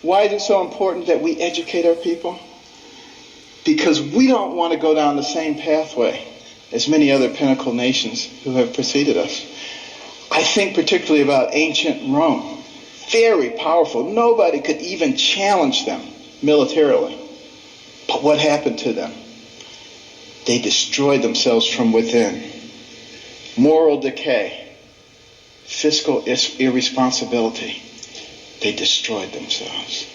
Why is it so important that we educate our people? Because we don't want to go down the same pathway as many other pinnacle nations who have preceded us. I think particularly about ancient Rome. Very powerful. Nobody could even challenge them militarily. But what happened to them? They destroyed themselves from within. Moral decay, fiscal irresponsibility. They destroyed themselves.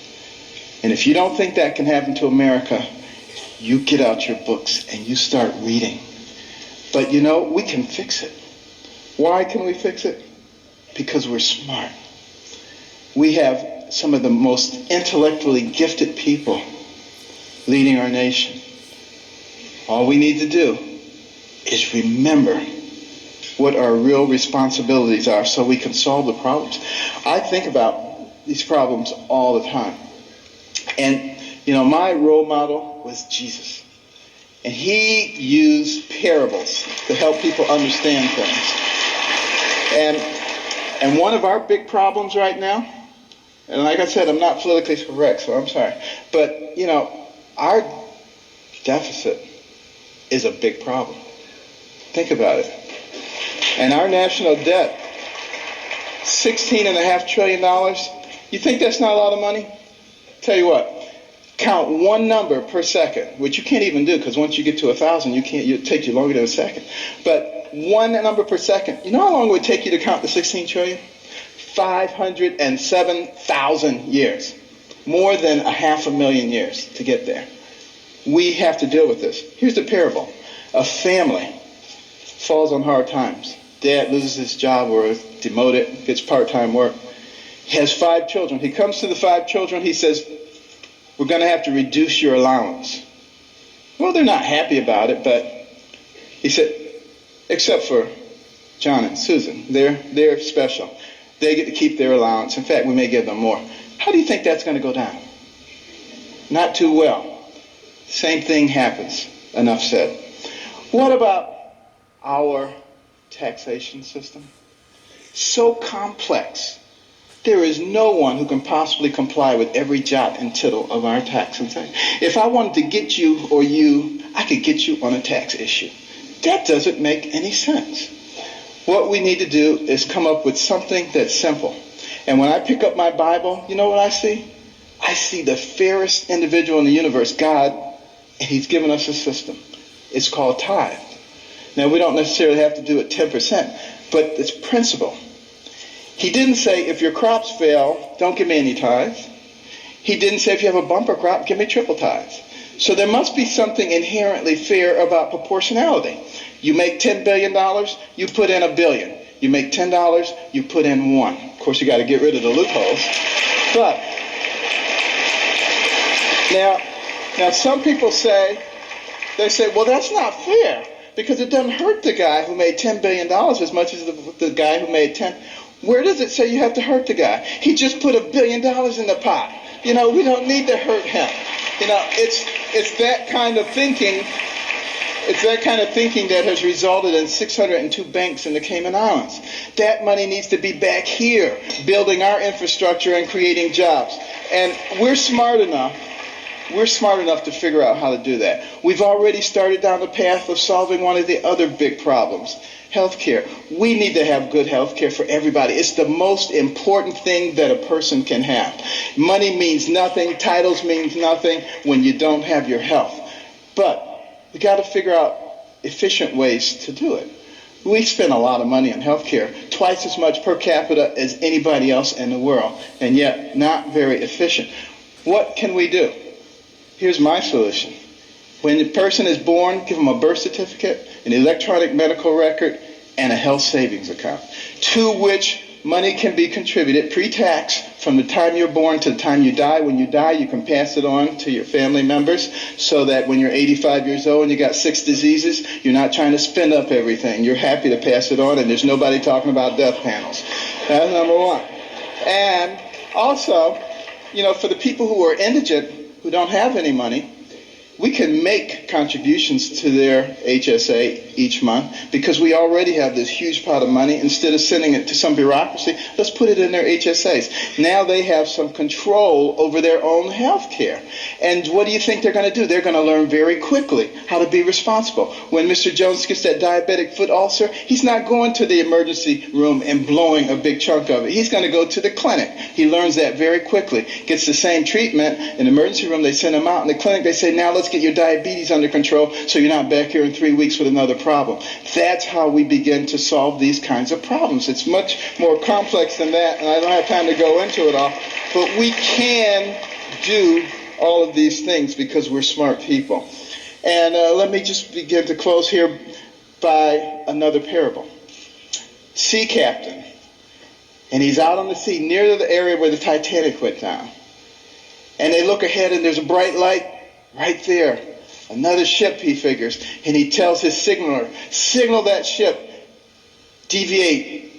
And if you don't think that can happen to America, you get out your books and you start reading. But you know, we can fix it. Why can we fix it? Because we're smart. We have some of the most intellectually gifted people leading our nation. All we need to do is remember what our real responsibilities are so we can solve the problems. I think about these problems all the time. And, you know, my role model was Jesus. And he used parables to help people understand things. And one of our big problems right now, and like I said, I'm not politically correct, so I'm sorry, but, you know, our deficit is a big problem. Think about it. And our national debt, $16.5 trillion. You think that's not a lot of money? Tell you what, count one number per second, which you can't even do because once you get to 1,000, it takes you longer than a second. But one number per second. You know how long it would take you to count the 16 trillion? 507,000 years. More than 500,000 years to get there. We have to deal with this. Here's the parable. A family falls on hard times. Dad loses his job or is demoted, gets part-time work. He has 5 children. He comes to the 5 children. He says, we're going to have to reduce your allowance. Well, they're not happy about it, but he said, except for John and Susan. They're special. They get to keep their allowance. In fact, we may give them more. How do you think that's going to go down? Not too well. Same thing happens. Enough said. What about our taxation system? So complex. There is no one who can possibly comply with every jot and tittle of our tax. If I wanted to get you or you, I could get you on a tax issue. That doesn't make any sense. What we need to do is come up with something that's simple. And when I pick up my Bible, you know what I see? I see the fairest individual in the universe, God, and he's given us a system. It's called tithe. Now, we don't necessarily have to do it 10%, but it's principle. He didn't say, if your crops fail, don't give me any tithes. He didn't say, if you have a bumper crop, give me triple tithes. So there must be something inherently fair about proportionality. You make $10 billion, you put in $1 billion. You make $10, you put in $1. Of course, you got to get rid of the loopholes. But now some people say, well, that's not fair because it doesn't hurt the guy who made $10 billion as much as the guy who made 10. Where does it say you have to hurt the guy? He just put $1 billion in the pot. You know, we don't need to hurt him. You know, it's that kind of thinking. It's that kind of thinking that has resulted in 602 banks in the Cayman Islands. That money needs to be back here, building our infrastructure and creating jobs. And we're smart enough to figure out how to do that. We've already started down the path of solving one of the other big problems, healthcare. We need to have good healthcare for everybody. It's the most important thing that a person can have. Money means nothing, titles means nothing when you don't have your health. But we got to figure out efficient ways to do it. We spend a lot of money on healthcare, twice as much per capita as anybody else in the world, and yet not very efficient. What can we do? Here's my solution. When the person is born, give them a birth certificate, an electronic medical record, and a health savings account, to which money can be contributed pre-tax from the time you're born to the time you die. When you die, you can pass it on to your family members so that when you're 85 years old and you got 6 diseases, you're not trying to spend up everything. You're happy to pass it on, and there's nobody talking about death panels. That's number one. And also, you know, for the people who are indigent, who don't have any money, We can make contributions to their HSA each month because we already have this huge pot of money. Instead of sending it to some bureaucracy, let's put it in their HSAs. Now they have some control over their own health care. And what do you think they're going to do? They're going to learn very quickly how to be responsible. When Mr. Jones gets that diabetic foot ulcer, he's not going to the emergency room and blowing a big chunk of it. He's going to go to the clinic. He learns that very quickly. Gets the same treatment. In the emergency room, they send him out. In the clinic, they say, now let's get your diabetes under control so you're not back here in 3 weeks with another problem. That's how we begin to solve these kinds of problems. It's much more complex than that, and I don't have time to go into it all, but we can do all of these things because we're smart people. And let me just begin to close here by another parable. Sea captain, and he's out on the sea near the area where the Titanic went down. And they look ahead, and there's a bright light right there. Another ship, he figures. And he tells his signaler, signal that ship, deviate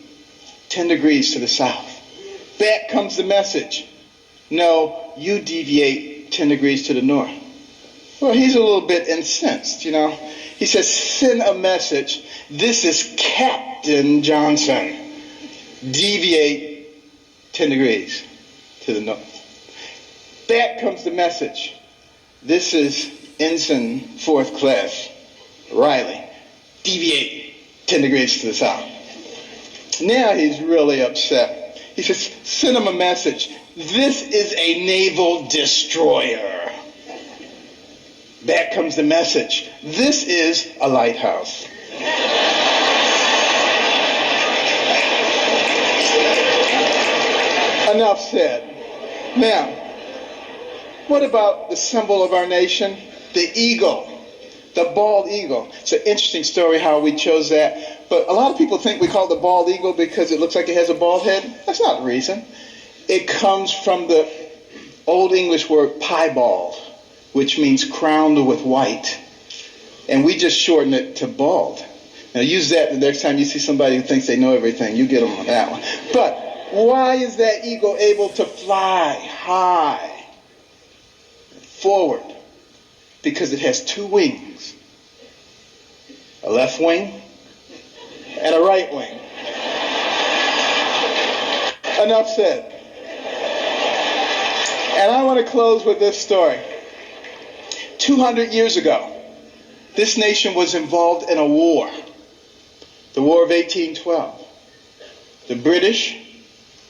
10 degrees to the south. Back comes the message. No, you deviate 10 degrees to the north. Well, he's a little bit incensed, you know. He says, send a message. This is Captain Johnson. Deviate 10 degrees to the north. Back comes the message. This is Ensign 4th Class Riley. Deviate 10 degrees to the south. Now he's really upset. He says, send him a message. This is a naval destroyer. Back comes the message. This is a lighthouse. Enough said. Now, what about the symbol of our nation? The eagle. The bald eagle. It's an interesting story how we chose that. But a lot of people think we call it the bald eagle because it looks like it has a bald head. That's not the reason. It comes from the Old English word piebald, which means crowned with white. And we just shorten it to bald. Now use that the next time you see somebody who thinks they know everything. You get them on that one. But why is that eagle able to fly high forward? Because it has two wings. A left wing and a right wing. Enough said. And I want to close with this story. 200 years ago, this nation was involved in a war. The War of 1812. The British,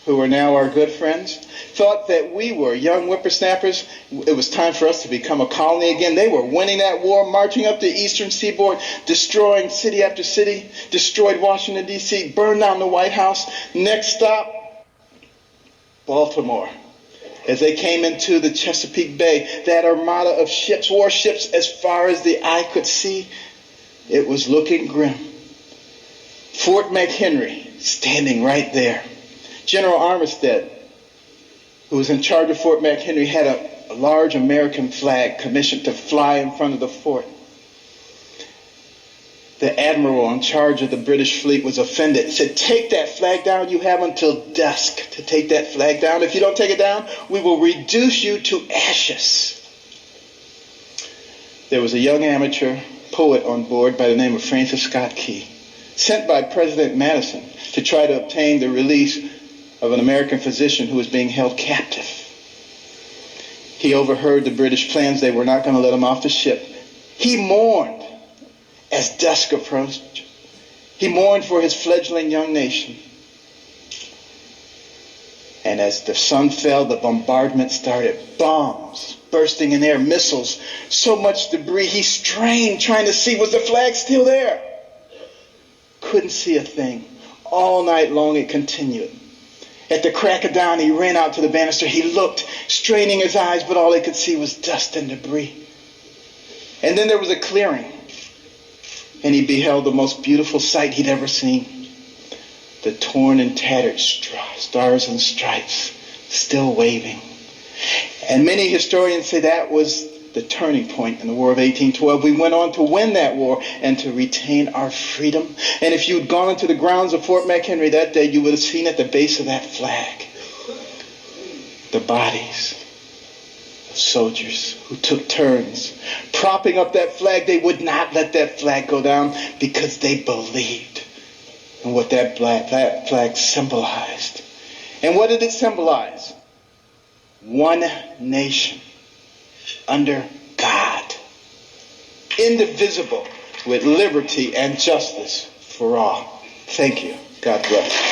who are now our good friends, thought that we were young whippersnappers. It was time for us to become a colony again. They were winning that war, marching up the eastern seaboard, destroying city after city, destroyed Washington, D.C., burned down the White House. Next stop, Baltimore. As they came into the Chesapeake Bay, that armada of ships, warships, as far as the eye could see, it was looking grim. Fort McHenry standing right there. General Armistead, who was in charge of Fort McHenry, had a large American flag commissioned to fly in front of the fort. The admiral in charge of the British fleet was offended. Said, take that flag down. You have until dusk to take that flag down. If you don't take it down, we will reduce you to ashes. There was a young amateur poet on board by the name of Francis Scott Key, sent by President Madison to try to obtain the release of an American physician who was being held captive. He overheard the British plans. They were not going to let him off the ship. He mourned as dusk approached. He mourned for his fledgling young nation. And as the sun fell, the bombardment started. Bombs bursting in air, missiles, so much debris. He strained trying to see, was the flag still there? Couldn't see a thing. All night long it continued. At the crack of dawn, he ran out to the banister. He looked, straining his eyes, but all he could see was dust and debris. And then there was a clearing, and he beheld the most beautiful sight he'd ever seen. The torn and tattered stars and stripes still waving. And many historians say that was the turning point in the War of 1812. We went on to win that war and to retain our freedom. And if you'd gone into the grounds of Fort McHenry that day, you would have seen at the base of that flag the bodies soldiers who took turns propping up that flag. They would not let that flag go down because they believed in what that flag symbolized. And what did it symbolize? One nation under God, indivisible, with liberty and justice for all. Thank you. God bless.